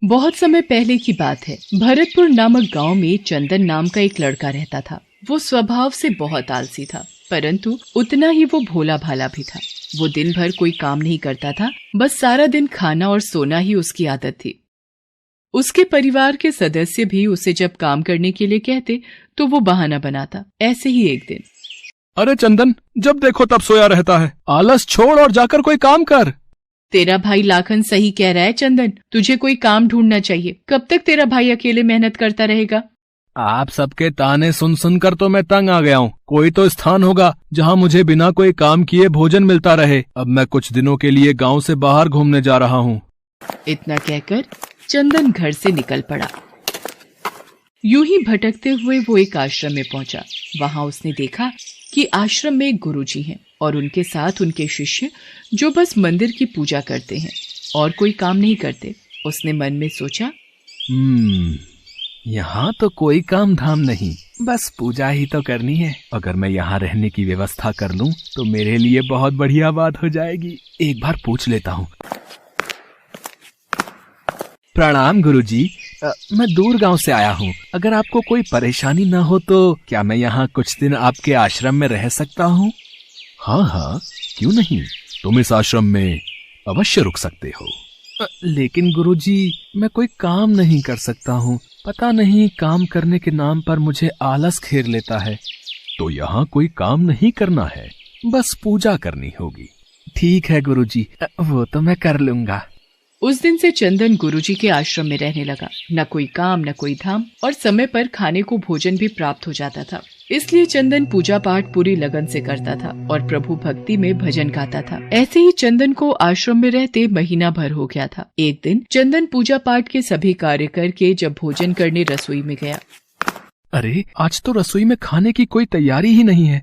बहुत समय पहले की बात है। भरतपुर नामक गांव में चंदन नाम का एक लड़का रहता था। वो स्वभाव से बहुत आलसी था, परंतु उतना ही वो भोला भाला भी था। वो दिन भर कोई काम नहीं करता था, बस सारा दिन खाना और सोना ही उसकी आदत थी। उसके परिवार के सदस्य भी उसे जब काम करने के लिए कहते तो वो बहाना बनाता। ऐसे ही एक दिन, अरे चंदन, जब देखो तब सोया रहता है। आलस छोड़ और जाकर कोई काम कर। तेरा भाई लाखन सही कह रहा है चंदन, तुझे कोई काम ढूंढना चाहिए। कब तक तेरा भाई अकेले मेहनत करता रहेगा? आप सबके ताने सुन सुनकर तो मैं तंग आ गया हूँ। कोई तो स्थान होगा जहाँ मुझे बिना कोई काम किए भोजन मिलता रहे। अब मैं कुछ दिनों के लिए गांव से बाहर घूमने जा रहा हूँ। इतना कहकर चंदन घर से निकल पड़ा। यूं ही भटकते हुए वो एक आश्रम में पहुंचा। वहां उसने देखा कि आश्रम में एक गुरुजी हैं और उनके साथ उनके शिष्य, जो बस मंदिर की पूजा करते हैं और कोई काम नहीं करते। उसने मन में सोचा, यहाँ तो कोई काम धाम नहीं, बस पूजा ही तो करनी है। अगर मैं यहाँ रहने की व्यवस्था कर लूँ तो मेरे लिए बहुत बढ़िया बात हो जाएगी। एक बार पूछ लेता हूँ। प्रणाम गुरुजी, मैं दूर गांव से आया हूँ। अगर आपको कोई परेशानी न हो तो क्या मैं यहाँ कुछ दिन आपके आश्रम में रह सकता हूँ? हाँ, क्यों नहीं, तुम इस आश्रम में अवश्य रुक सकते हो। लेकिन गुरुजी, मैं कोई काम नहीं कर सकता हूँ। पता नहीं काम करने के नाम पर मुझे आलस घेर लेता है। तो यहाँ कोई काम नहीं करना है, बस पूजा करनी होगी। ठीक है गुरुजी, वो तो मैं कर लूंगा। उस दिन से चंदन गुरुजी के आश्रम में रहने लगा। न कोई काम न कोई धाम, और समय पर खाने को भोजन भी प्राप्त हो जाता था। इसलिए चंदन पूजा पाठ पूरी लगन से करता था और प्रभु भक्ति में भजन गाता था। ऐसे ही चंदन को आश्रम में रहते महीना भर हो गया था। एक दिन चंदन पूजा पाठ के सभी कार्य करके जब भोजन करने रसोई में गया, अरे आज तो रसोई में खाने की कोई तैयारी ही नहीं है।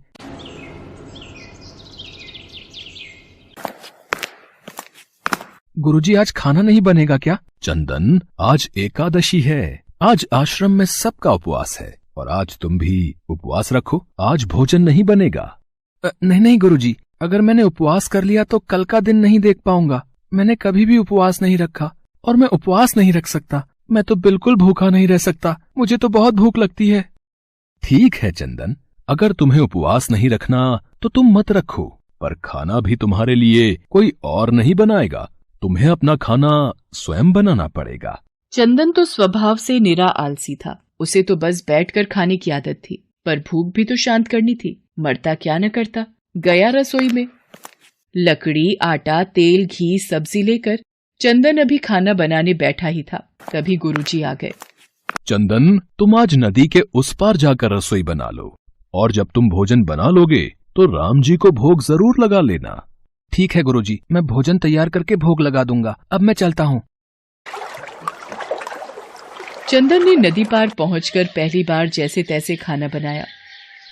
गुरुजी, आज खाना नहीं बनेगा क्या? चंदन, आज एकादशी है। आज आश्रम में सबका उपवास है और आज तुम भी उपवास रखो। आज भोजन नहीं बनेगा। नहीं गुरुजी, अगर मैंने उपवास कर लिया तो कल का दिन नहीं देख पाऊंगा। मैंने कभी भी उपवास नहीं रखा और मैं उपवास नहीं रख सकता। मैं तो बिल्कुल भूखा नहीं रह सकता। मुझे तो बहुत भूख लगती है। ठीक है चंदन, अगर तुम्हें उपवास नहीं रखना तो तुम मत रखो, पर खाना भी तुम्हारे लिए कोई और नहीं बनाएगा। तुम्हें अपना खाना स्वयं बनाना पड़ेगा। चंदन तो स्वभाव से निरा आलसी था। उसे तो बस बैठकर खाने की आदत थी, पर भूख भी तो शांत करनी थी। मरता क्या न करता। गया रसोई में। लकड़ी, आटा, तेल, घी, सब्जी लेकर चंदन अभी खाना बनाने बैठा ही था, तभी गुरुजी आ गए। चंदन, तुम आज नदी के उस पार जाकर रसोई बना लो, और जब तुम भोजन बना लोगे तो राम जी को भोग जरूर लगा लेना। ठीक है गुरुजी, मैं भोजन तैयार करके भोग लगा दूंगा। अब मैं चलता हूँ। चंदन ने नदी पार पहुंचकर पहली बार जैसे तैसे खाना बनाया।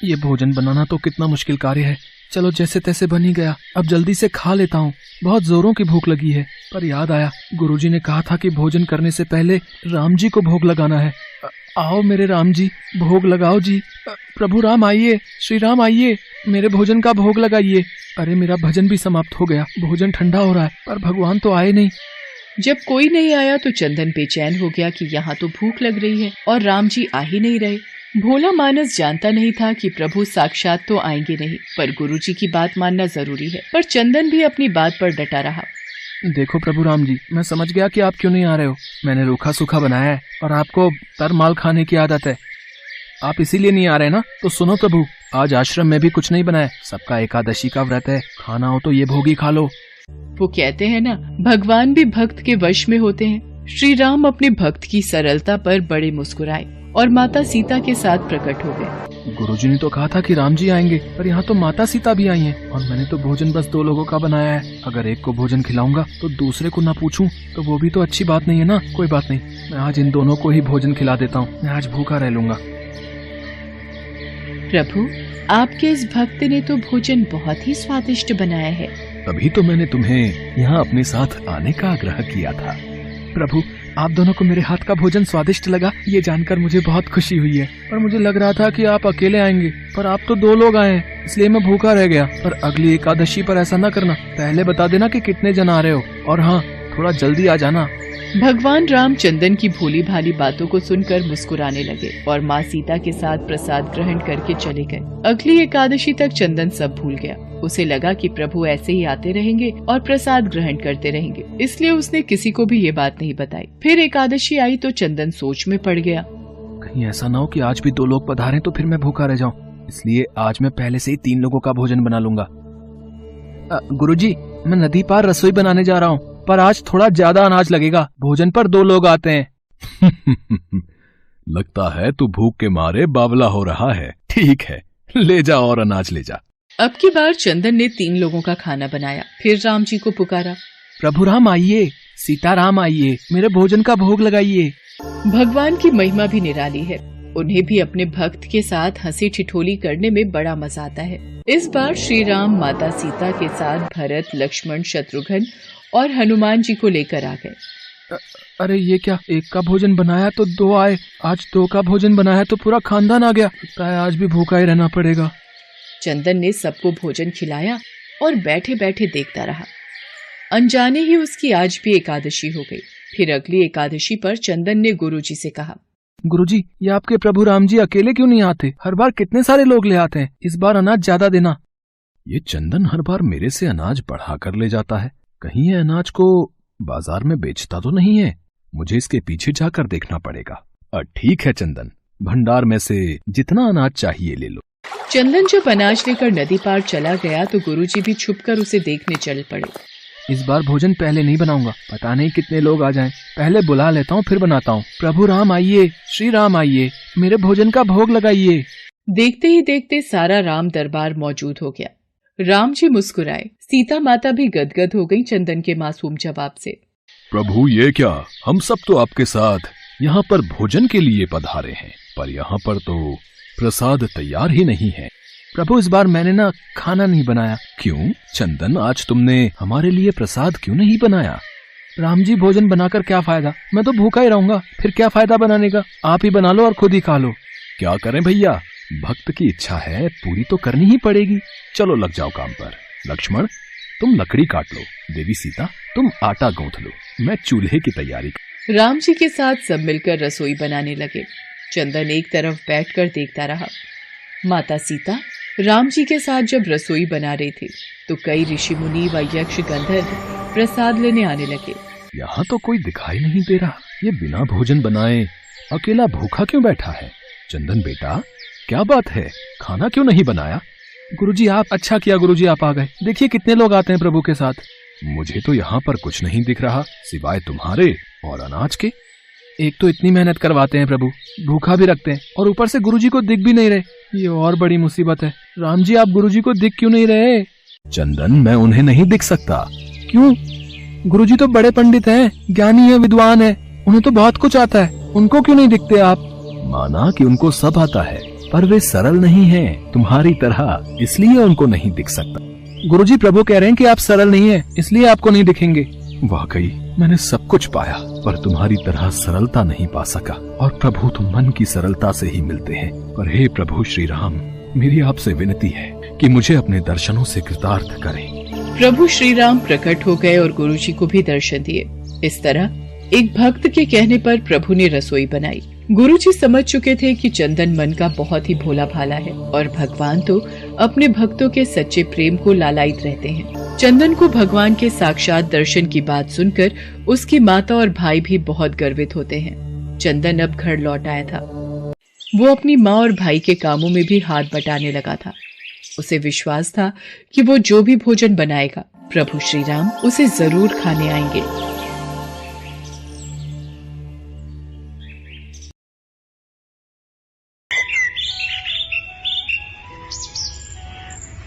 ये भोजन बनाना तो कितना मुश्किल कार्य है। चलो जैसे तैसे बन ही गया, अब जल्दी से खा लेता हूँ। बहुत जोरों की भूख लगी है। पर याद आया, गुरुजी ने कहा था कि भोजन करने से पहले राम जी को भोग लगाना है। आओ मेरे राम जी, भोग लगाओ जी। प्रभु राम आइए, श्री राम आइए, मेरे भोजन का भोग लगाइए। अरे मेरा भजन भी समाप्त हो गया। भोजन ठंडा हो रहा है, पर भगवान तो आए नहीं। जब कोई नहीं आया तो चंदन बेचैन हो गया कि यहाँ तो भूख लग रही है और राम जी आ ही नहीं रहे। भोला मानस जानता नहीं था कि प्रभु साक्षात तो आएंगे नहीं, पर गुरुजी की बात मानना जरूरी है। पर चंदन भी अपनी बात पर डटा रहा। देखो प्रभु राम जी, मैं समझ गया कि आप क्यों नहीं आ रहे हो। मैंने रूखा सूखा बनाया है और आपको तर माल खाने की आदत है। आप इसीलिए नहीं आ रहे ना? तो सुनो प्रभु, आज आश्रम में भी कुछ नहीं बना है। सबका एकादशी का व्रत है। खाना हो तो ये भोग ही खा लो। वो कहते हैं ना, भगवान भी भक्त के वश में होते हैं। श्री राम अपने भक्त की सरलता पर बड़े मुस्कुराए और माता सीता के साथ प्रकट हो गए। गुरुजी ने तो कहा था कि राम जी आएंगे, पर यहाँ तो माता सीता भी आई हैं और मैंने तो भोजन बस 2 लोगों का बनाया है। अगर एक को भोजन खिलाऊंगा तो दूसरे को ना पूछूं तो वो भी तो अच्छी बात नहीं है ना। कोई बात नहीं, मैं आज इन दोनों को ही भोजन खिला देता हूँ। मैं आज भूखा रह लूंगा। प्रभु, आपके इस भक्त ने तो भोजन बहुत ही स्वादिष्ट बनाया है। तभी तो मैंने तुम्हें यहाँ अपने साथ आने का आग्रह किया था। प्रभु, आप दोनों को मेरे हाथ का भोजन स्वादिष्ट लगा, ये जानकर मुझे बहुत खुशी हुई है। पर मुझे लग रहा था कि आप अकेले आएंगे, पर आप तो 2 लोग आए हैं, इसलिए मैं भूखा रह गया। पर अगली एकादशी पर ऐसा न करना, पहले बता देना कि कितने जन आ रहे हो। और हाँ, थोड़ा जल्दी आ जाना। भगवान राम चंदन की भोली भाली बातों को सुनकर मुस्कुराने लगे और माँ सीता के साथ प्रसाद ग्रहण करके चले गए। अगली एकादशी तक चंदन सब भूल गया। उसे लगा कि प्रभु ऐसे ही आते रहेंगे और प्रसाद ग्रहण करते रहेंगे, इसलिए उसने किसी को भी ये बात नहीं बताई। फिर एकादशी आई तो चंदन सोच में पड़ गया। कहीं ऐसा ना हो कि आज भी 2 लोग पधारें तो फिर मैं भूखा रह जाऊं, इसलिए आज मैं पहले से ही 3 लोगों का भोजन बना लूंगा। गुरुजी, मैं नदी पार रसोई बनाने जा रहा हूँ, पर आज थोड़ा ज्यादा अनाज लगेगा, भोजन पर 2 लोग आते हैं। लगता है तू भूख के मारे बावला हो रहा है। ठीक है, ले जा और अनाज ले जा। अब की बार चंदन ने 3 लोगों का खाना बनाया। फिर राम जी को पुकारा, प्रभु राम आइए, सीताराम आइए, मेरे भोजन का भोग लगाइए। भगवान की महिमा भी निराली है। उन्हें भी अपने भक्त के साथ हंसी ठिठोली करने में बड़ा मजा आता है। इस बार श्री राम माता सीता के साथ भरत, लक्ष्मण, शत्रुघ्न और हनुमान जी को लेकर आ गए। अरे ये क्या, एक का भोजन बनाया तो 2 आए, आज 2 का भोजन बनाया तो पूरा खानदान आ गया। लगता है आज भी भूखा ही रहना पड़ेगा। चंदन ने सबको भोजन खिलाया और बैठे बैठे देखता रहा। अनजाने ही उसकी आज भी एकादशी हो गई। फिर अगली एकादशी पर चंदन ने गुरुजी से कहा, गुरुजी, ये आपके प्रभु राम जी अकेले क्यों नहीं आते? हर बार कितने सारे लोग ले आते हैं, इस बार अनाज ज्यादा देना। ये चंदन हर बार मेरे से अनाज बढ़ा कर ले जाता है, कहीं ये अनाज को बाजार में बेचता तो नहीं है। मुझे इसके पीछे जाकर देखना पड़ेगा। ठीक है चंदन, भंडार में से जितना अनाज चाहिए ले लो। चंदन जब अनाज लेकर नदी पार चला गया तो गुरुजी भी छुपकर उसे देखने चल पड़े। इस बार भोजन पहले नहीं बनाऊंगा, पता नहीं कितने लोग आ जाएं। पहले बुला लेता हूँ, फिर बनाता हूँ। प्रभु राम आइए, श्री राम आइए, मेरे भोजन का भोग लगाइए। देखते ही देखते सारा राम दरबार मौजूद हो गया। राम जी मुस्कुराए। सीता माता भी गदगद हो गई चंदन के मासूम जवाब से। प्रभु ये क्या, हम सब तो आपके साथ यहाँ पर भोजन के लिए पधारे हैं, पर यहाँ पर तो प्रसाद तैयार ही नहीं है। प्रभु इस बार मैंने ना खाना नहीं बनाया। क्यों चंदन, आज तुमने हमारे लिए प्रसाद क्यों नहीं बनाया? राम जी, भोजन बनाकर क्या फायदा, मैं तो भूखा ही रहूंगा, फिर क्या फायदा बनाने का? आप ही बना लो और खुद ही खा लो। क्या करें भैया, भक्त की इच्छा है, पूरी तो करनी ही पड़ेगी। चलो लग जाओ काम पर। लक्ष्मण, तुम लकड़ी काट लो, देवी सीता तुम आटा गूंथ लो, मैं चूल्हे की तैयारी। राम जी के साथ सब मिलकर रसोई बनाने लगे। चंदन एक तरफ बैठकर देखता रहा। माता सीता राम जी के साथ जब रसोई बना रहे थे तो कई ऋषि मुनि व यक्ष गंधर्व प्रसाद लेने आने लगे। यहाँ तो कोई दिखाई नहीं दे रहा, ये बिना भोजन बनाए अकेला भूखा क्यों बैठा है? चंदन बेटा, क्या बात है, खाना क्यों नहीं बनाया? गुरुजी, आप अच्छा किया गुरुजी, आप आ गए। देखिए कितने लोग आते हैं प्रभु के साथ। मुझे तो यहाँ पर कुछ नहीं दिख रहा सिवाय तुम्हारे और अनाज के। एक तो इतनी मेहनत करवाते हैं प्रभु, भूखा भी रखते हैं, और ऊपर से गुरुजी को दिख भी नहीं रहे। ये और बड़ी मुसीबत है। राम जी, आप गुरुजी को दिख क्यों नहीं रहे? चंदन, मैं उन्हें नहीं दिख सकता। क्यों? गुरुजी तो बड़े पंडित हैं, ज्ञानी है, विद्वान है, उन्हें तो बहुत कुछ आता है, उनको क्यों नहीं दिखते आप? माना कि उनको सब आता है, पर वे सरल नहीं हैं तुम्हारी तरह, इसलिए उनको नहीं दिख सकता। गुरुजी, प्रभु कह रहे हैं कि आप सरल नहीं हैं, इसलिए आपको नहीं दिखेंगे। वाकई मैंने सब कुछ पाया, पर तुम्हारी तरह सरलता नहीं पा सका, और प्रभु तुम मन की सरलता से ही मिलते हैं। पर हे प्रभु श्री राम, मेरी आपसे विनती है कि मुझे अपने दर्शनों से कृतार्थ करें। प्रभु श्री राम प्रकट हो गए और गुरुजी को भी दर्शन दिए। इस तरह एक भक्त के कहने पर प्रभु ने रसोई बनाई। गुरुजी समझ चुके थे कि चंदन मन का बहुत ही भोला भाला है और भगवान तो अपने भक्तों के सच्चे प्रेम को लालायित रहते हैं। चंदन को भगवान के साक्षात दर्शन की बात सुनकर उसकी माता और भाई भी बहुत गर्वित होते हैं। चंदन अब घर लौट आया था। वो अपनी माँ और भाई के कामों में भी हाथ बटाने लगा था। उसे विश्वास था कि वो जो भी भोजन बनाएगा प्रभु श्री राम उसे जरूर खाने आएंगे।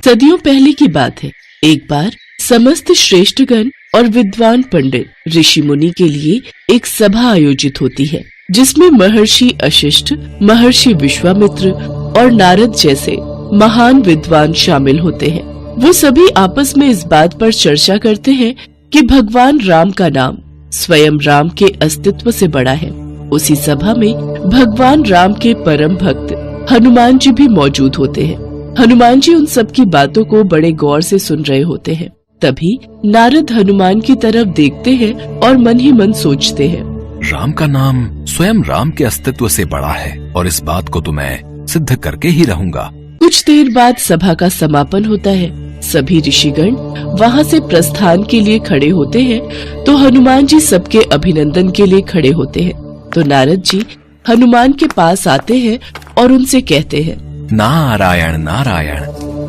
सदियों पहले की बात है। एक बार समस्त श्रेष्ठगण और विद्वान पंडित ऋषि मुनि के लिए एक सभा आयोजित होती है, जिसमें महर्षि वशिष्ठ, महर्षि विश्वामित्र और नारद जैसे महान विद्वान शामिल होते हैं। वो सभी आपस में इस बात पर चर्चा करते हैं कि भगवान राम का नाम स्वयं राम के अस्तित्व से बड़ा है। उसी सभा में भगवान राम के परम भक्त हनुमान जी भी मौजूद होते हैं। हनुमान जी उन सब की बातों को बड़े गौर से सुन रहे होते हैं। तभी नारद हनुमान की तरफ देखते हैं और मन ही मन सोचते हैं, राम का नाम स्वयं राम के अस्तित्व से बड़ा है और इस बात को तो मैं सिद्ध करके ही रहूंगा। कुछ देर बाद सभा का समापन होता है। सभी ऋषिगण वहाँ से प्रस्थान के लिए खड़े होते हैं तो हनुमान जी सबके अभिनंदन के लिए खड़े होते हैं। तो नारद जी हनुमान के पास आते हैं और उनसे कहते हैं, नारायण नारायण,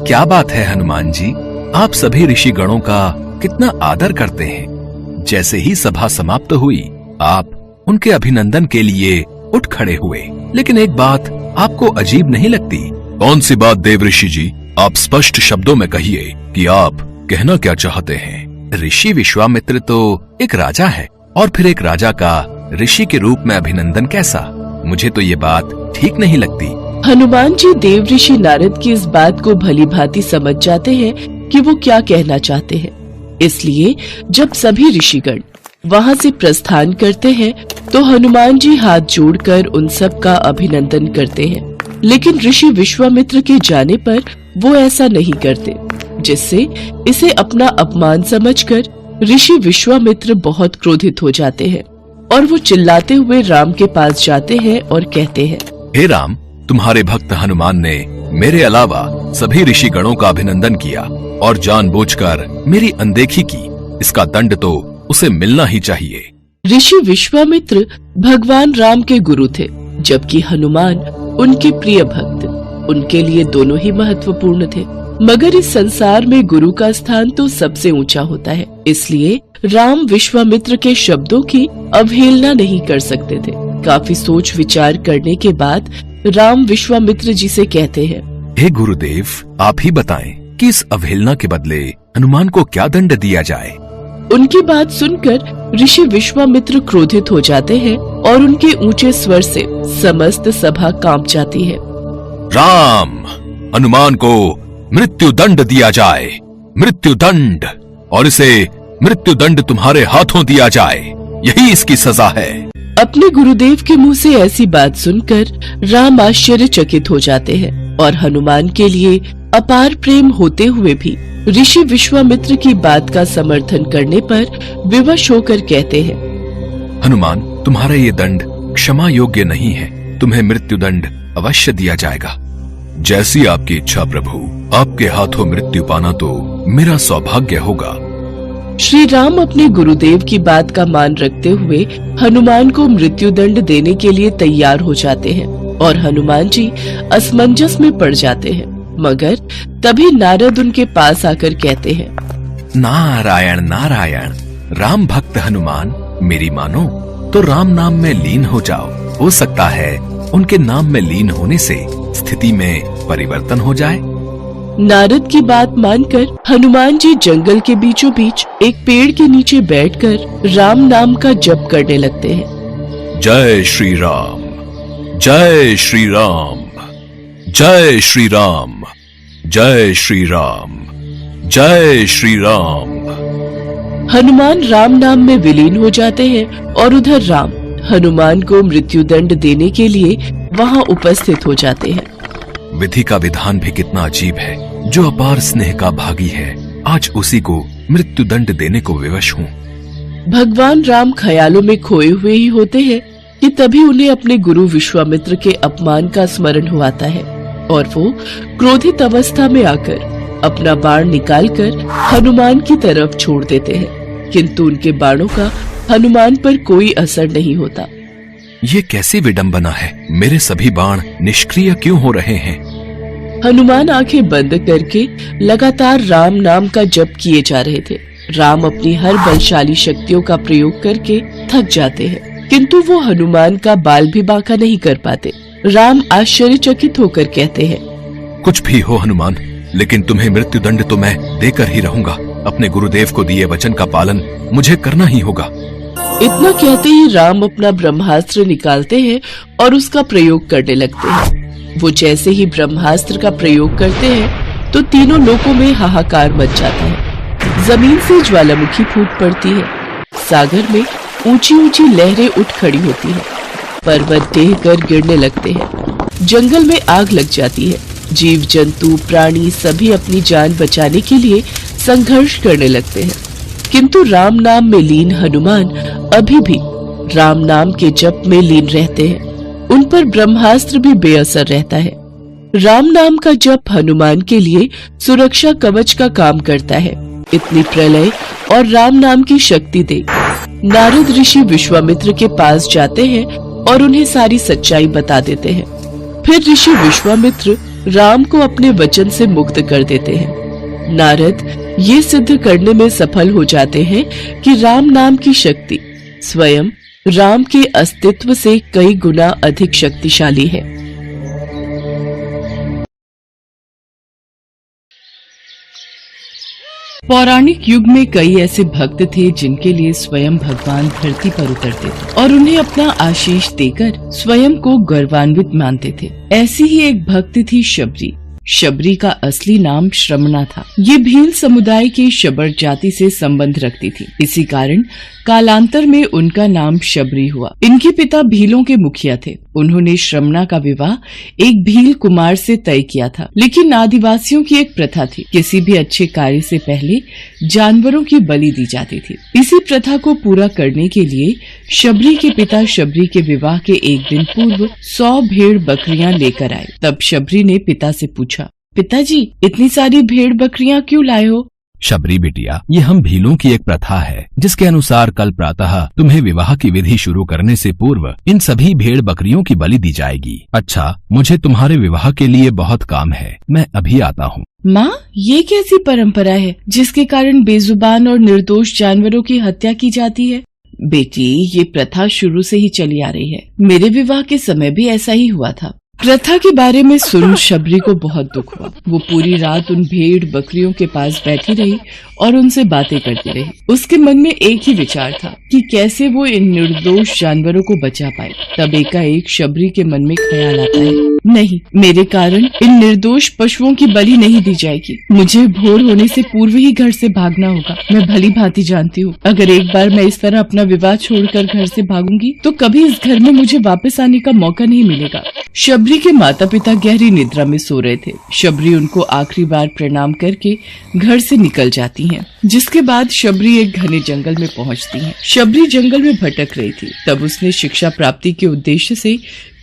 क्या बात है हनुमान जी, आप सभी ऋषि गणों का कितना आदर करते हैं। जैसे ही सभा समाप्त हुई आप उनके अभिनंदन के लिए उठ खड़े हुए, लेकिन एक बात आपको अजीब नहीं लगती? कौन सी बात देव ऋषि जी, आप स्पष्ट शब्दों में कहिए कि आप कहना क्या चाहते हैं। ऋषि विश्वामित्र तो एक राजा है और फिर एक राजा का ऋषि के रूप में अभिनंदन कैसा? मुझे तो ये बात ठीक नहीं लगती। हनुमान जी देव ऋषि नारद की इस बात को भली भांति समझ जाते हैं कि वो क्या कहना चाहते हैं। इसलिए जब सभी ऋषिगण वहाँ से प्रस्थान करते हैं तो हनुमान जी हाथ जोड़कर उन सब का अभिनंदन करते हैं। लेकिन ऋषि विश्वामित्र के जाने पर वो ऐसा नहीं करते, जिससे इसे अपना अपमान समझकर ऋषि विश्वामित्र बहुत क्रोधित हो जाते हैं और वो चिल्लाते हुए राम के पास जाते हैं और कहते हैं, हे राम, तुम्हारे भक्त हनुमान ने मेरे अलावा सभी ऋषि गणों का अभिनंदन किया और जानबूझकर मेरी अनदेखी की। इसका दंड तो उसे मिलना ही चाहिए। ऋषि विश्वामित्र भगवान राम के गुरु थे, जबकि हनुमान उनके प्रिय भक्त। उनके लिए दोनों ही महत्वपूर्ण थे, मगर इस संसार में गुरु का स्थान तो सबसे ऊंचा होता है। इसलिए राम विश्वामित्र के शब्दों की अवहेलना नहीं कर सकते थे। काफी सोच विचार करने के बाद राम विश्वामित्र जी से कहते हैं, हे गुरुदेव, आप ही बताएं कि इस अवहेलना के बदले हनुमान को क्या दंड दिया जाए। उनकी बात सुनकर ऋषि विश्वामित्र क्रोधित हो जाते हैं और उनके ऊंचे स्वर से समस्त सभा कांप जाती है। राम, हनुमान को मृत्यु दंड दिया जाए, मृत्यु दंड, और इसे मृत्यु दंड तुम्हारे हाथों दिया जाए, यही इसकी सजा है। अपने गुरुदेव के मुंह से ऐसी बात सुनकर राम आश्चर्यचकित हो जाते हैं और हनुमान के लिए अपार प्रेम होते हुए भी ऋषि विश्वामित्र की बात का समर्थन करने पर विवश होकर कहते हैं, हनुमान, तुम्हारा ये दंड क्षमा योग्य नहीं है, तुम्हें मृत्यु दंड अवश्य दिया जाएगा। जैसी आपकी इच्छा प्रभु, आपके हाथों मृत्यु पाना तो मेरा सौभाग्य होगा। श्री राम अपने गुरुदेव की बात का मान रखते हुए हनुमान को मृत्यु दंड देने के लिए तैयार हो जाते हैं और हनुमान जी असमंजस में पड़ जाते हैं। मगर तभी नारद उनके पास आकर कहते हैं, नारायण नारायण, राम भक्त हनुमान, मेरी मानो तो राम नाम में लीन हो जाओ। हो सकता है उनके नाम में लीन होने से स्थिति में परिवर्तन हो जाए। नारद की बात मानकर हनुमान जी जंगल के बीचों बीच एक पेड़ के नीचे बैठकर राम नाम का जप करने लगते हैं। जय श्री राम, जय श्री राम, जय श्री राम, जय श्री राम, जय श्री राम। हनुमान राम नाम में विलीन हो जाते हैं और उधर राम हनुमान को मृत्यु दंड देने के लिए वहाँ उपस्थित हो जाते हैं। विधि का विधान भी कितना अजीब है। जो अपार स्नेह का भागी है, आज उसी को मृत्यु दंड देने को विवश हूँ। भगवान राम ख्यालों में खोए हुए ही होते हैं कि तभी उन्हें अपने गुरु विश्वामित्र के अपमान का स्मरण हुआता है और वो क्रोधित अवस्था में आकर अपना बाण निकालकर हनुमान की तरफ छोड़ देते हैं, किंतु उनके बाणों का हनुमान पर कोई असर नहीं होता। ये कैसी विडंबना है, मेरे सभी बाण निष्क्रिय क्यों हो रहे हैं? हनुमान आंखें बंद करके लगातार राम नाम का जप किए जा रहे थे। राम अपनी हर बलशाली शक्तियों का प्रयोग करके थक जाते हैं, किंतु वो हनुमान का बाल भी बांका नहीं कर पाते। राम आश्चर्यचकित होकर कहते हैं, कुछ भी हो हनुमान, लेकिन तुम्हें मृत्यु दंड तो मैं देकर ही रहूंगा। अपने गुरुदेव को दिए वचन का पालन मुझे करना ही होगा। इतना कहते ही राम अपना ब्रह्मास्त्र निकालते हैं और उसका प्रयोग करने लगते हैं। वो जैसे ही ब्रह्मास्त्र का प्रयोग करते हैं तो तीनों लोकों में हाहाकार मच जाता है। जमीन से ज्वालामुखी फूट पड़ती है, सागर में ऊंची ऊंची लहरें उठ खड़ी होती हैं, पर्वत ढह कर गिरने लगते हैं, जंगल में आग लग जाती है। जीव जंतु प्राणी सभी अपनी जान बचाने के लिए संघर्ष करने लगते हैं। किंतु राम नाम में लीन हनुमान अभी भी राम नाम के जप में लीन रहते हैं। उन पर ब्रह्मास्त्र भी बेअसर रहता है। राम नाम का जप हनुमान के लिए सुरक्षा कवच का काम करता है। इतनी प्रलय और राम नाम की शक्ति देख नारद ऋषि विश्वामित्र के पास जाते हैं और उन्हें सारी सच्चाई बता देते हैं। फिर ऋषि विश्वामित्र राम को अपने वचन से मुक्त कर देते हैं। नारद ये सिद्ध करने में सफल हो जाते हैं कि राम नाम की शक्ति स्वयं राम के अस्तित्व से कई गुना अधिक शक्तिशाली है। पौराणिक युग में कई ऐसे भक्त थे जिनके लिए स्वयं भगवान धरती पर उतरते थे और उन्हें अपना आशीष देकर स्वयं को गौरवान्वित मानते थे। ऐसी ही एक भक्त थी शबरी। शबरी का असली नाम श्रमणा था। ये भील समुदाय की शबर जाति से संबंध रखती थी। इसी कारण कालांतर में उनका नाम शबरी हुआ। इनके पिता भीलों के मुखिया थे। उन्होंने श्रमणा का विवाह एक भील कुमार से तय किया था। लेकिन आदिवासियों की एक प्रथा थी, किसी भी अच्छे कार्य से पहले जानवरों की बलि दी जाती थी। इसी प्रथा को पूरा करने के लिए शबरी के पिता शबरी के विवाह के एक दिन पूर्व 100 भेड़ बकरियां लेकर आए। तब शबरी ने पिता से पूछा, पिताजी इतनी सारी भेड़ बकरियां क्यों लाए हो? शबरी बिटिया, ये हम भीलों की एक प्रथा है जिसके अनुसार कल प्रातः तुम्हें विवाह की विधि शुरू करने से पूर्व इन सभी भेड़ बकरियों की बलि दी जाएगी। अच्छा, मुझे तुम्हारे विवाह के लिए बहुत काम है, मैं अभी आता हूँ। माँ, ये कैसी परंपरा है जिसके कारण बेजुबान और निर्दोष जानवरों की हत्या की जाती है? बेटी, ये प्रथा शुरू से ही चली आ रही है। मेरे विवाह के समय भी ऐसा ही हुआ था। प्रथा के बारे में सुन शबरी को बहुत दुख हुआ। वो पूरी रात उन भेड़ बकरियों के पास बैठी रही और उनसे बातें करती रही। उसके मन में एक ही विचार था कि कैसे वो इन निर्दोष जानवरों को बचा पाए। तब एकाएक शबरी के मन में ख्याल आता है, नहीं, मेरे कारण इन निर्दोष पशुओं की बलि नहीं दी जाएगी। मुझे भोर होने से पूर्व ही घर से भागना होगा। मैं भली भांति जानती हूँ, अगर एक बार मैं इस तरह अपना विवाह छोड़कर घर से भागूंगी तो कभी इस घर में मुझे वापस आने का मौका नहीं मिलेगा। शबरी के माता पिता गहरी निद्रा में सो रहे थे। शबरी उनको आखिरी बार प्रणाम करके घर से निकल जाती हैं, जिसके बाद शबरी एक घने जंगल में पहुंचती है। शबरी जंगल में भटक रही थी। तब उसने शिक्षा प्राप्ति के उद्देश्य से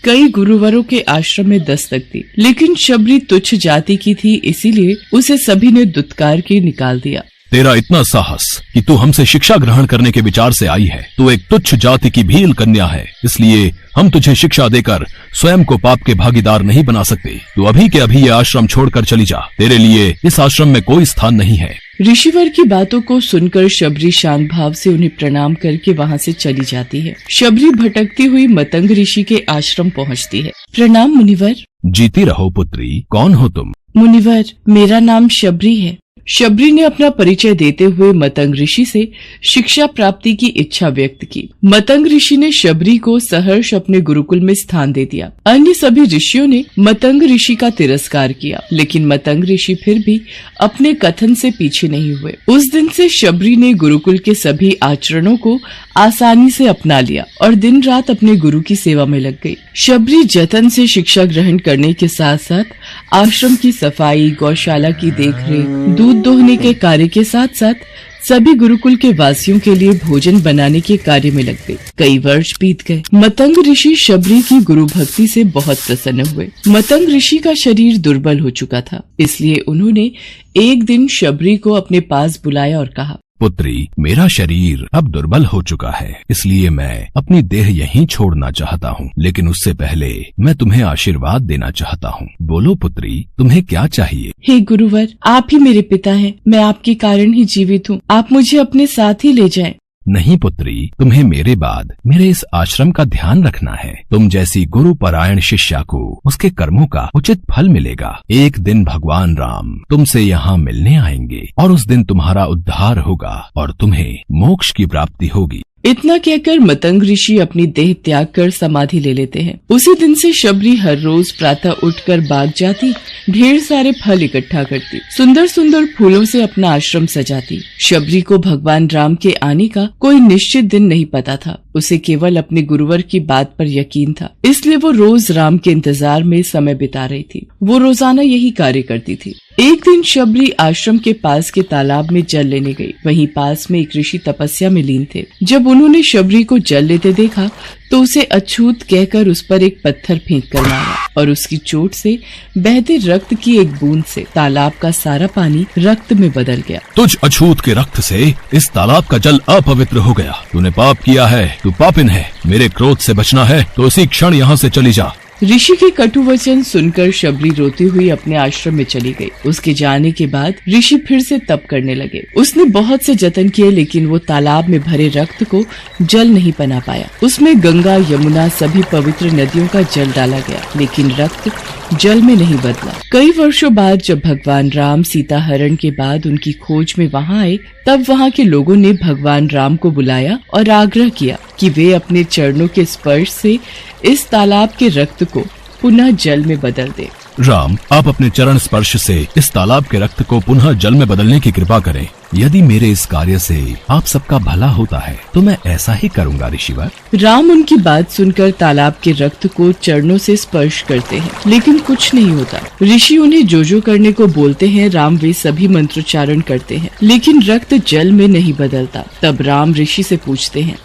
कई गुरुवरों के आश्रम में दस्तक दी, लेकिन शबरी तुच्छ जाति की थी, इसीलिए उसे सभी ने दुत्कार के निकाल दिया। तेरा इतना साहस कि तू हमसे शिक्षा ग्रहण करने के विचार से आई है। तू एक तुच्छ जाति की भील कन्या है, इसलिए हम तुझे शिक्षा देकर स्वयं को पाप के भागीदार नहीं बना सकते। तू अभी के अभी ये आश्रम छोड़कर चली जा। तेरे लिए इस आश्रम में कोई स्थान नहीं है। ऋषिवर की बातों को सुनकर शबरी शांत भाव से उन्हें प्रणाम करके वहाँ से चली जाती है। शबरी भटकती हुई मतंग ऋषि के आश्रम पहुँचती है। प्रणाम मुनिवर। जीती रहो पुत्री, कौन हो तुम? मुनिवर, मेरा नाम शबरी है। शबरी ने अपना परिचय देते हुए मतंग ऋषि से शिक्षा प्राप्ति की इच्छा व्यक्त की। मतंग ऋषि ने शबरी को सहर्ष अपने गुरुकुल में स्थान दे दिया। अन्य सभी ऋषियों ने मतंग ऋषि का तिरस्कार किया, लेकिन मतंग ऋषि फिर भी अपने कथन से पीछे नहीं हुए। उस दिन से शबरी ने गुरुकुल के सभी आचरणों को आसानी से अपना लिया और दिन रात अपने गुरु की सेवा में लग गई। शबरी जतन से शिक्षा ग्रहण करने के साथ साथ आश्रम की सफाई, गौशाला की देखरेख, दूध दोहने के कार्य के साथ साथ सभी गुरुकुल के वासियों के लिए भोजन बनाने के कार्य में लग गई। कई वर्ष बीत गए। मतंग ऋषि शबरी की गुरु भक्ति से बहुत प्रसन्न हुए। मतंग ऋषि का शरीर दुर्बल हो चुका था, इसलिए उन्होंने एक दिन शबरी को अपने पास बुलाया और कहा, पुत्री, मेरा शरीर अब दुर्बल हो चुका है, इसलिए मैं अपनी देह यहीं छोड़ना चाहता हूँ। लेकिन उससे पहले मैं तुम्हें आशीर्वाद देना चाहता हूँ। बोलो पुत्री, तुम्हें क्या चाहिए? हे गुरुवर, आप ही मेरे पिता हैं। मैं आपके कारण ही जीवित हूँ। आप मुझे अपने साथ ही ले जाएं। नहीं पुत्री, तुम्हें मेरे बाद मेरे इस आश्रम का ध्यान रखना है। तुम जैसी गुरु परायण शिष्या को उसके कर्मों का उचित फल मिलेगा। एक दिन भगवान राम तुमसे यहाँ मिलने आएंगे और उस दिन तुम्हारा उद्धार होगा और तुम्हें मोक्ष की प्राप्ति होगी। इतना कहकर मतंग ऋषि अपनी देह त्याग कर समाधि ले लेते हैं। उसी दिन से शबरी हर रोज प्रातः उठकर बाग जाती, ढेर सारे फल इकट्ठा करती, सुंदर सुंदर फूलों से अपना आश्रम सजाती। शबरी को भगवान राम के आने का कोई निश्चित दिन नहीं पता था। उसे केवल अपने गुरुवर की बात पर यकीन था, इसलिए वो रोज राम के इंतजार में समय बिता रही थी। वो रोजाना यही कार्य करती थी। एक दिन शबरी आश्रम के पास के तालाब में जल लेने गई। वहीं पास में एक ऋषि तपस्या में लीन थे। जब उन्होंने शबरी को जल लेते देखा तो उसे अछूत कहकर उस पर एक पत्थर फेंक कर मारा और उसकी चोट से बहते रक्त की एक बूंद से तालाब का सारा पानी रक्त में बदल गया। तुझ अछूत के रक्त से इस तालाब का जल अपवित्र हो गया। तूने पाप किया है, तू पापिन है। मेरे क्रोध से बचना है तो इसी क्षण यहाँ से चली जा। ऋषि के कटु वचन सुनकर शबरी रोती हुई अपने आश्रम में चली गई। उसके जाने के बाद ऋषि फिर से तप करने लगे। उसने बहुत से जतन किए लेकिन वो तालाब में भरे रक्त को जल नहीं बना पाया। उसमें गंगा, यमुना सभी पवित्र नदियों का जल डाला गया लेकिन रक्त जल में नहीं बदला। कई वर्षों बाद जब भगवान राम सीता हरण के बाद उनकी खोज में वहाँ आए तब वहाँ के लोगों ने भगवान राम को बुलाया और आग्रह किया कि वे अपने चरणों के स्पर्श से इस तालाब के रक्त को पुनः जल में बदल दे। राम, आप अपने चरण स्पर्श से इस तालाब के रक्त को पुनः जल में बदलने की कृपा करें। यदि मेरे इस कार्य से आप सबका भला होता है तो मैं ऐसा ही करूँगा ऋषिवर। राम उनकी बात सुनकर तालाब के रक्त को चरणों से स्पर्श करते हैं लेकिन कुछ नहीं होता। ऋषि उन्हें जो करने को बोलते हैं राम वे सभी मंत्रोच्चारण करते हैं लेकिन रक्त जल में नहीं बदलता। तब राम ऋषि से पूछते हैं,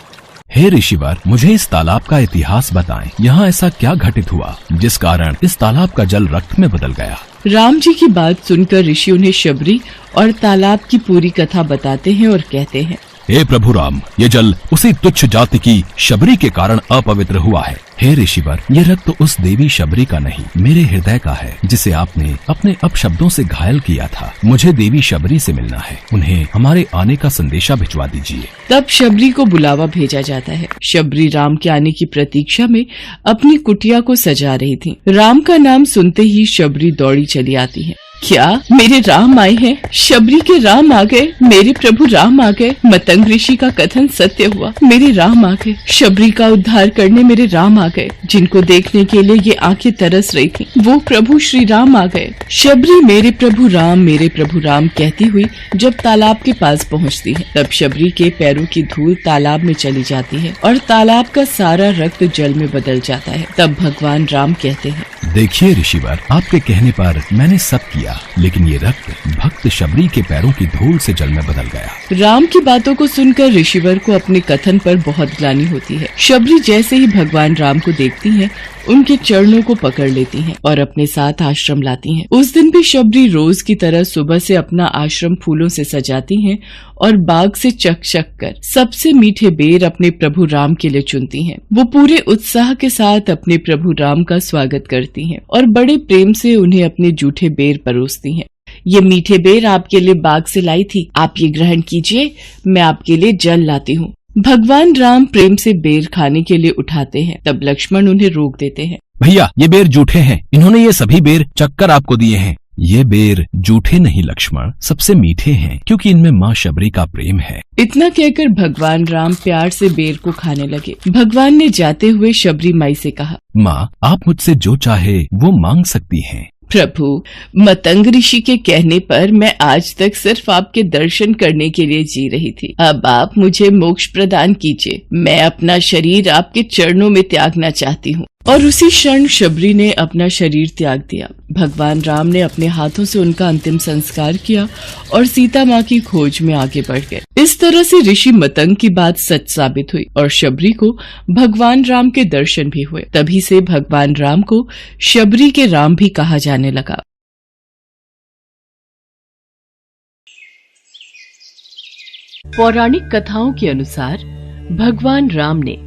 हे ऋषिवर, मुझे इस तालाब का इतिहास बताएं। यहाँ ऐसा क्या घटित हुआ जिस कारण इस तालाब का जल रक्त में बदल गया। राम जी की बात सुनकर ऋषि उन्हें शबरी और तालाब की पूरी कथा बताते हैं और कहते हैं, हे प्रभु राम, ये जल उसी तुच्छ जाति की शबरी के कारण अपवित्र हुआ है। हे ऋषिवर, ये रक्त उस देवी शबरी का नहीं मेरे हृदय का है जिसे आपने अपने अपशब्दों से घायल किया था। मुझे देवी शबरी से मिलना है। उन्हें हमारे आने का संदेशा भिजवा दीजिए। तब शबरी को बुलावा भेजा जाता है। शबरी राम के आने की प्रतीक्षा में अपनी कुटिया को सजा रही थी। राम का नाम सुनते ही शबरी दौड़ी चली आती है। क्या मेरे राम आए हैं? शबरी के राम आ गए, मेरे प्रभु राम आ गए। मतंग ऋषि का कथन सत्य हुआ, मेरे राम आ गए। शबरी का उद्धार करने मेरे राम आ गए। जिनको देखने के लिए ये आंखें तरस रही थी वो प्रभु श्री राम आ गए। शबरी मेरे प्रभु राम कहती हुई जब तालाब के पास पहुंचती है तब शबरी के पैरों की धूल तालाब में चली जाती है और तालाब का सारा रक्त जल में बदल जाता है। तब भगवान राम कहते हैं, देखिए ऋषिवर, आपके कहने पर मैंने सब किया लेकिन ये रक्त भक्त शबरी के पैरों की धूल से जल में बदल गया। राम की बातों को सुनकर ऋषिवर को अपने कथन पर बहुत ग्लानि होती है। शबरी जैसे ही भगवान राम को देखती है उनके चरणों को पकड़ लेती हैं और अपने साथ आश्रम लाती हैं। उस दिन भी शबरी रोज की तरह सुबह से अपना आश्रम फूलों से सजाती हैं और बाग से चक कर सबसे मीठे बेर अपने प्रभु राम के लिए चुनती हैं। वो पूरे उत्साह के साथ अपने प्रभु राम का स्वागत करती हैं और बड़े प्रेम से उन्हें अपने जूठे बेर परोसती हैं। ये मीठे बेर आपके लिए बाग से लाई थी, आप ये ग्रहण कीजिए, मैं आपके लिए जल लाती हूँ। भगवान राम प्रेम से बेर खाने के लिए उठाते हैं। तब लक्ष्मण उन्हें रोक देते हैं। भैया, ये बेर जूठे हैं। इन्होंने ये सभी बेर चक्कर आपको दिए हैं। ये बेर जूठे नहीं लक्ष्मण, सबसे मीठे हैं क्योंकि इनमें माँ शबरी का प्रेम है। इतना कहकर भगवान राम प्यार से बेर को खाने लगे। भगवान ने जाते हुए शबरी माई से कहा, माँ, आप मुझसे जो चाहे वो मांग सकती हैं। प्रभु, मतंग ऋषि के कहने पर मैं आज तक सिर्फ आपके दर्शन करने के लिए जी रही थी। अब आप मुझे मोक्ष प्रदान कीजिए। मैं अपना शरीर आपके चरणों में त्यागना चाहती हूँ। और उसी क्षण शबरी ने अपना शरीर त्याग दिया। भगवान राम ने अपने हाथों से उनका अंतिम संस्कार किया और सीता माँ की खोज में आगे बढ़ गए। इस तरह से ऋषि मतंग की बात सच साबित हुई और शबरी को भगवान राम के दर्शन भी हुए। तभी से भगवान राम को शबरी के राम भी कहा जाने लगा। पौराणिक कथाओं के अनुसार भगवान राम ने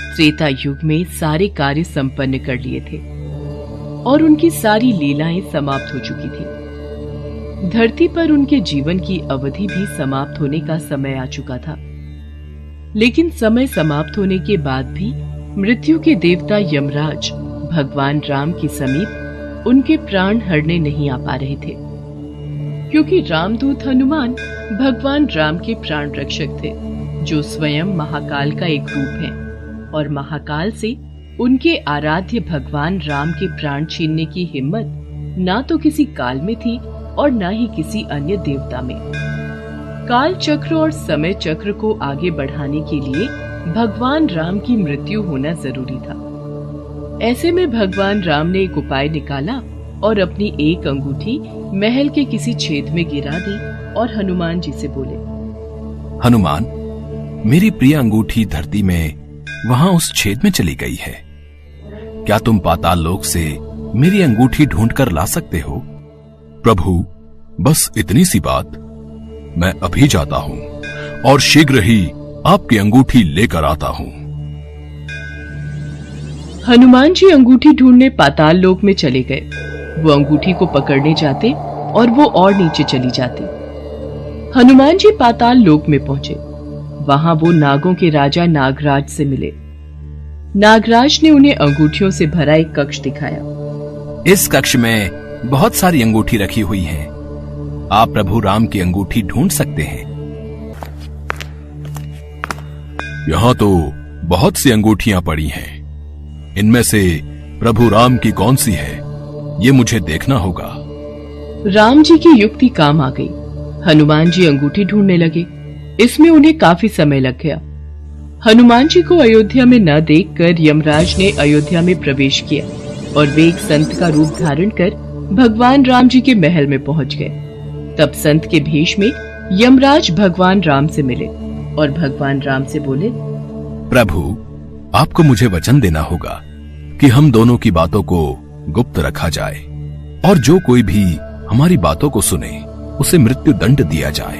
त्रेता युग में सारे कार्य संपन्न कर लिए थे और उनकी सारी लीलाएं समाप्त हो चुकी थी। धरती पर उनके जीवन की अवधि भी समाप्त होने का समय आ चुका था। लेकिन समय समाप्त होने के बाद भी मृत्यु के देवता यमराज भगवान राम के समीप उनके प्राण हरने नहीं आ पा रहे थे, क्योंकि रामदूत हनुमान भगवान राम के प्राण रक्षक थे, जो स्वयं महाकाल का एक रूप है और महाकाल से उनके आराध्य भगवान राम के प्राण छीनने की हिम्मत ना तो किसी काल में थी और ना ही किसी अन्य देवता में। काल चक्र और समय चक्र को आगे बढ़ाने के लिए भगवान राम की मृत्यु होना जरूरी था। ऐसे में भगवान राम ने एक उपाय निकाला और अपनी एक अंगूठी महल के किसी छेद में गिरा दी और हनुमान जी से बोले, हनुमान, मेरी प्रिय अंगूठी धरती में वहां उस छेद में चली गई है। क्या तुम पाताल लोक से मेरी अंगूठी ढूंढ कर ला सकते हो? प्रभु, बस इतनी सी बात। मैं अभी जाता हूं और शीघ्र ही आपकी अंगूठी लेकर आता हूं। हनुमान जी अंगूठी ढूंढने पाताल लोक में चले गए। वो अंगूठी को पकड़ने जाते और वो और नीचे चली जाती। हनुमान जी पाताल लोक में पहुंचे। वहां वो नागों के राजा नागराज से मिले। नागराज ने उन्हें अंगूठियों से भरा एक कक्ष दिखाया। इस कक्ष में बहुत सारी अंगूठी रखी हुई हैं। आप प्रभु राम की अंगूठी ढूंढ सकते हैं। यहाँ तो बहुत सी अंगूठियां पड़ी हैं। इनमें से प्रभु राम की कौन सी है, ये मुझे देखना होगा। राम जी की युक्ति काम आ गई। हनुमान जी अंगूठी ढूंढने लगे। इसमें उन्हें काफी समय लग गया। हनुमान जी को अयोध्या में न देखकर यमराज ने अयोध्या में प्रवेश किया और वे एक संत का रूप धारण कर भगवान राम जी के महल में पहुंच गए। तब संत के भेष में यमराज भगवान राम से मिले और भगवान राम से बोले, प्रभु, आपको मुझे वचन देना होगा कि हम दोनों की बातों को गुप्त रखा जाए और जो कोई भी हमारी बातों को सुने उसे मृत्यु दंड दिया जाए।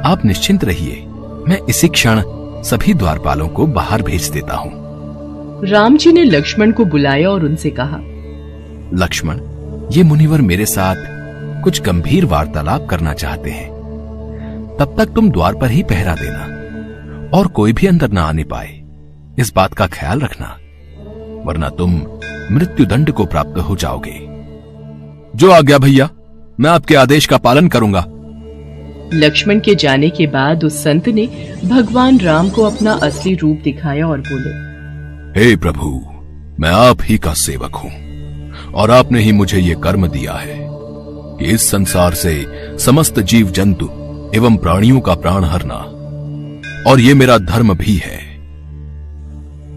आप निश्चिंत रहिए, मैं इसी क्षण सभी द्वारपालों को बाहर भेज देता हूँ। राम जी ने लक्ष्मण को बुलाया और उनसे कहा, लक्ष्मण, ये मुनिवर मेरे साथ कुछ गंभीर वार्तालाप करना चाहते हैं। तब तक तुम द्वार पर ही पहरा देना और कोई भी अंदर न आने पाए, इस बात का ख्याल रखना, वरना तुम मृत्यु दंड को प्राप्त हो जाओगे। जो आज्ञा भैया, मैं आपके आदेश का पालन करूंगा। लक्ष्मण के जाने के बाद उस संत ने भगवान राम को अपना असली रूप दिखाया और बोले, हे प्रभु, मैं आप ही का सेवक हूं और आपने ही मुझे ये कर्म दिया है कि इस संसार से समस्त जीव जंतु एवं प्राणियों का प्राण हरना, और ये मेरा धर्म भी है।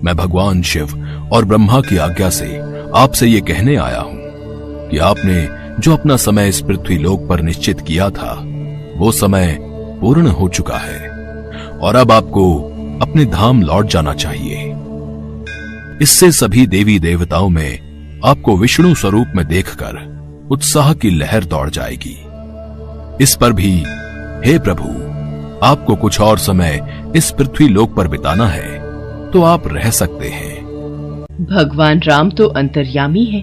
मैं भगवान शिव और ब्रह्मा की आज्ञा से आपसे ये कहने आया हूं कि आपने जो अपना समय इस पृथ्वी लोक पर निश्चित किया था, वो समय पूर्ण हो चुका है और अब आपको अपने धाम लौट जाना चाहिए। इससे सभी देवी देवताओं में आपको विष्णु स्वरूप में देखकर उत्साह की लहर दौड़ जाएगी। इस पर भी हे प्रभु, आपको कुछ और समय इस पृथ्वी लोक पर बिताना है तो आप रह सकते हैं। भगवान राम तो अंतर्यामी है।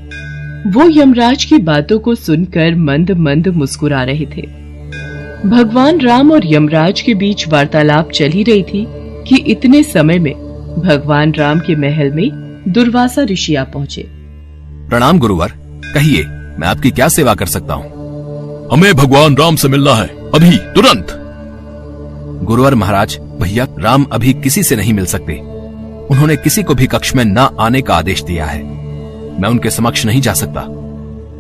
वो यमराज की बातों को सुनकर मंद मंद मुस्कुरा रहे थे। भगवान राम और यमराज के बीच वार्तालाप चल ही रही थी कि इतने समय में भगवान राम के महल में दुर्वासा ऋषि आ पहुंचे। प्रणाम गुरुवर, कहिए मैं आपकी क्या सेवा कर सकता हूँ? हमें भगवान राम से मिलना है, अभी तुरंत। गुरुवर महाराज, भैया राम अभी किसी से नहीं मिल सकते। उन्होंने किसी को भी कक्ष में न आने का आदेश दिया है। मैं उनके समक्ष नहीं जा सकता।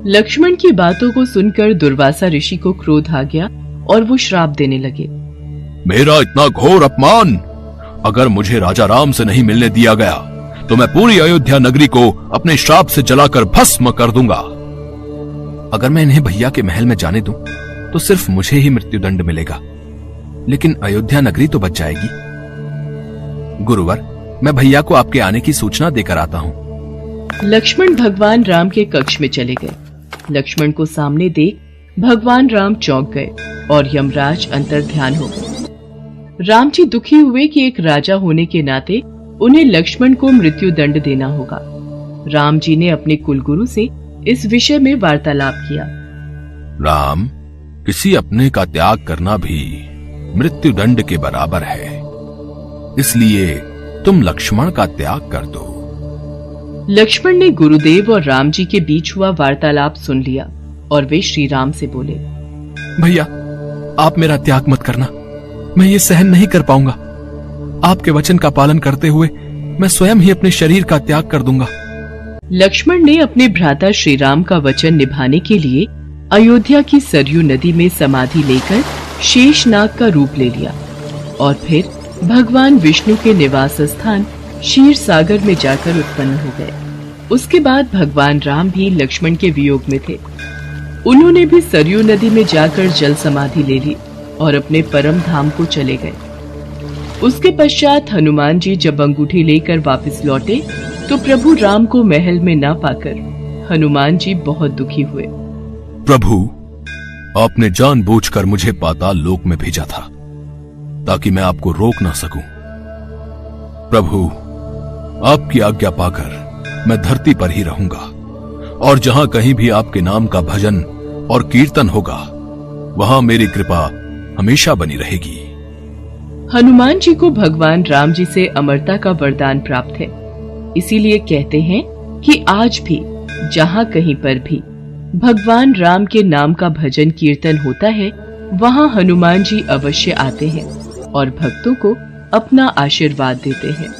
लक्ष्मण की बातों को सुनकर दुर्वासा ऋषि को क्रोध आ गया और वो श्राप देने लगे। मेरा इतना घोर अपमान! अगर मुझे राजा राम से नहीं मिलने दिया गया तो मैं पूरी अयोध्या नगरी को अपने श्राप से जलाकर भस्म कर दूंगा। अगर मैं इन्हें भैया के महल में जाने दूं तो सिर्फ मुझे ही मृत्यु दंड मिलेगा, लेकिन अयोध्या नगरी तो बच जाएगी। गुरुवर, मैं भैया को आपके आने की सूचना देकर आता हूँ। लक्ष्मण भगवान राम के कक्ष में चले गए। लक्ष्मण को सामने देख भगवान राम चौंक गए और यमराज अंतर ध्यान हो गए। राम जी दुखी हुए कि एक राजा होने के नाते उन्हें लक्ष्मण को मृत्यु दंड देना होगा। राम जी ने अपने कुलगुरु से इस विषय में वार्तालाप किया। राम, किसी अपने का त्याग करना भी मृत्यु दंड के बराबर है, इसलिए तुम लक्ष्मण का त्याग कर दो। लक्ष्मण ने गुरुदेव और राम जी के बीच हुआ वार्तालाप सुन लिया और वे श्री राम से बोले, भैया आप मेरा त्याग मत करना, मैं ये सहन नहीं कर पाऊंगा। आपके वचन का पालन करते हुए मैं स्वयं ही अपने शरीर का त्याग कर दूंगा। लक्ष्मण ने अपने भ्राता श्री राम का वचन निभाने के लिए अयोध्या की सरयू नदी में समाधि लेकर शेषनाग का रूप ले लिया और फिर भगवान विष्णु के निवास स्थान क्षीर सागर में जाकर उत्पन्न हो गए। उसके बाद भगवान राम भी लक्ष्मण के वियोग में थे। उन्होंने भी सरयू नदी में जाकर जल समाधि ले ली और अपने परम धाम को चले गए। उसके पश्चात हनुमान जी जब अंगूठी लेकर वापस लौटे तो प्रभु राम को महल में ना पाकर हनुमान जी बहुत दुखी हुए। प्रभु, आपने जानबूझकर मुझे पाताल लोक में भेजा था ताकि मैं आपको रोक ना सकूं। प्रभु, आपकी आज्ञा पाकर मैं धरती पर ही रहूंगा और जहां कहीं भी आपके नाम का भजन और कीर्तन होगा वहां मेरी कृपा हमेशा बनी रहेगी। हनुमान जी को भगवान राम जी से अमरता का वरदान प्राप्त है, इसीलिए कहते हैं कि आज भी जहां कहीं पर भी भगवान राम के नाम का भजन कीर्तन होता है वहां हनुमान जी अवश्य आते हैं और भक्तों को अपना आशीर्वाद देते हैं।